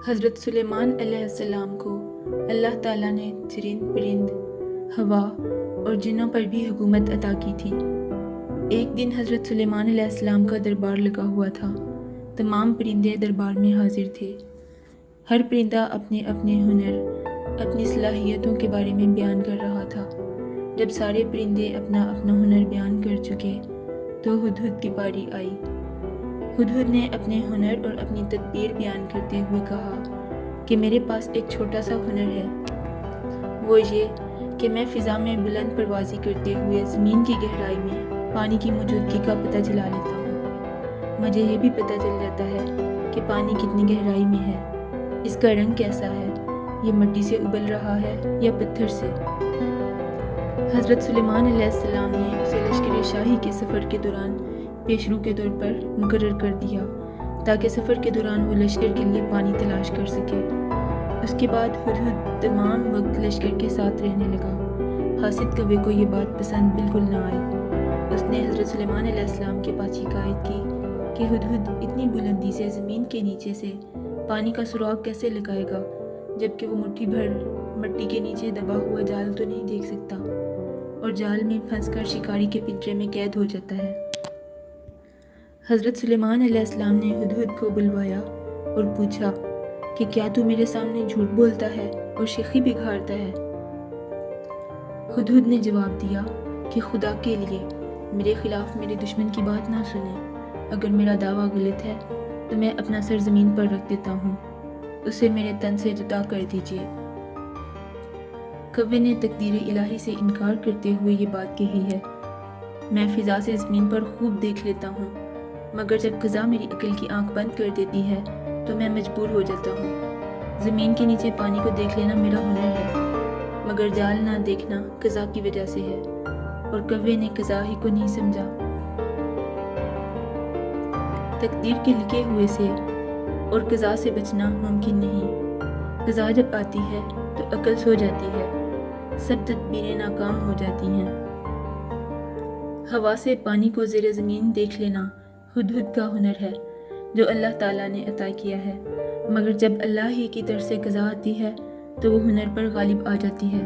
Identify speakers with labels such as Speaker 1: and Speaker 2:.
Speaker 1: حضرت سلیمان علیہ السلام کو اللہ تعالیٰ نے چرند پرند، ہوا اور جنوں پر بھی حکومت عطا کی تھی۔ ایک دن حضرت سلیمان علیہ السلام کا دربار لگا ہوا تھا۔ تمام پرندے دربار میں حاضر تھے۔ ہر پرندہ اپنے اپنے ہنر، اپنی صلاحیتوں کے بارے میں بیان کر رہا تھا۔ جب سارے پرندے اپنا اپنا ہنر بیان کر چکے تو ہدہد کی باری آئی۔ ہدہد نے اپنے ہنر اور اپنی تدبیر بیان کرتے ہوئے کہا کہ میرے پاس ایک چھوٹا سا ہنر ہے، وہ یہ کہ میں فضا میں بلند پروازی کرتے ہوئے زمین کی گہرائی میں پانی کی موجودگی کا پتہ چلا لیتا ہوں۔ مجھے یہ بھی پتہ چل جاتا ہے کہ پانی کتنی گہرائی میں ہے، اس کا رنگ کیسا ہے، یہ مٹی سے ابل رہا ہے یا پتھر سے۔ حضرت سلیمان علیہ السلام نے اسے لشکر شاہی کے سفر کے دوران پیشرو کے طور پر مقرر کر دیا تاکہ سفر کے دوران وہ لشکر کے لیے پانی تلاش کر سکے۔ اس کے بعد ہدہد تمام وقت لشکر کے ساتھ رہنے لگا۔ حاسد کوے کو یہ بات پسند بالکل نہ آئی۔ اس نے حضرت سلیمان علیہ السلام کے پاس شکایت کی کہ ہدہد اتنی بلندی سے زمین کے نیچے سے پانی کا سراغ کیسے لگائے گا جبکہ وہ مٹھی بھر مٹی کے نیچے دبا ہوا جال تو نہیں دیکھ سکتا اور جال میں پھنس کر شکاری کے پنجرے میں قید ہو جاتا ہے۔ حضرت سلیمان علیہ السلام نے ہدہد کو بلوایا اور پوچھا کہ کیا تو میرے سامنے جھوٹ بولتا ہے اور شیخی بکھارتا ہے؟ ہدہد نے جواب دیا کہ خدا کے لیے میرے خلاف میرے دشمن کی بات نہ سنیں۔ اگر میرا دعویٰ غلط ہے تو میں اپنا سر زمین پر رکھ دیتا ہوں، اسے میرے تن سے جدا کر دیجیے۔ کوے نے تقدیر الہی سے انکار کرتے ہوئے یہ بات کہی ہے، میں فضا سے زمین پر خوب دیکھ لیتا ہوں، مگر جب قضا میری عقل کی آنکھ بند کر دیتی ہے تو میں مجبور ہو جاتا ہوں۔ زمین کے نیچے پانی کو دیکھ لینا میرا ہنر ہے، مگر جال نہ دیکھنا قضا کی وجہ سے ہے، اور کوے نے قضا ہی کو نہیں سمجھا۔ تقدیر کے لکھے ہوئے سے اور قضا سے بچنا ممکن نہیں۔ قضا جب آتی ہے تو عقل سو جاتی ہے، سب تدبیریں ناکام ہو جاتی ہیں۔ ہوا سے پانی کو زیر زمین دیکھ لینا ہدہد کا ہنر ہے جو اللہ تعالیٰ نے عطا کیا ہے، مگر جب اللہ ہی کی طرف سے قضا آتی ہے تو وہ ہنر پر غالب آ جاتی ہے۔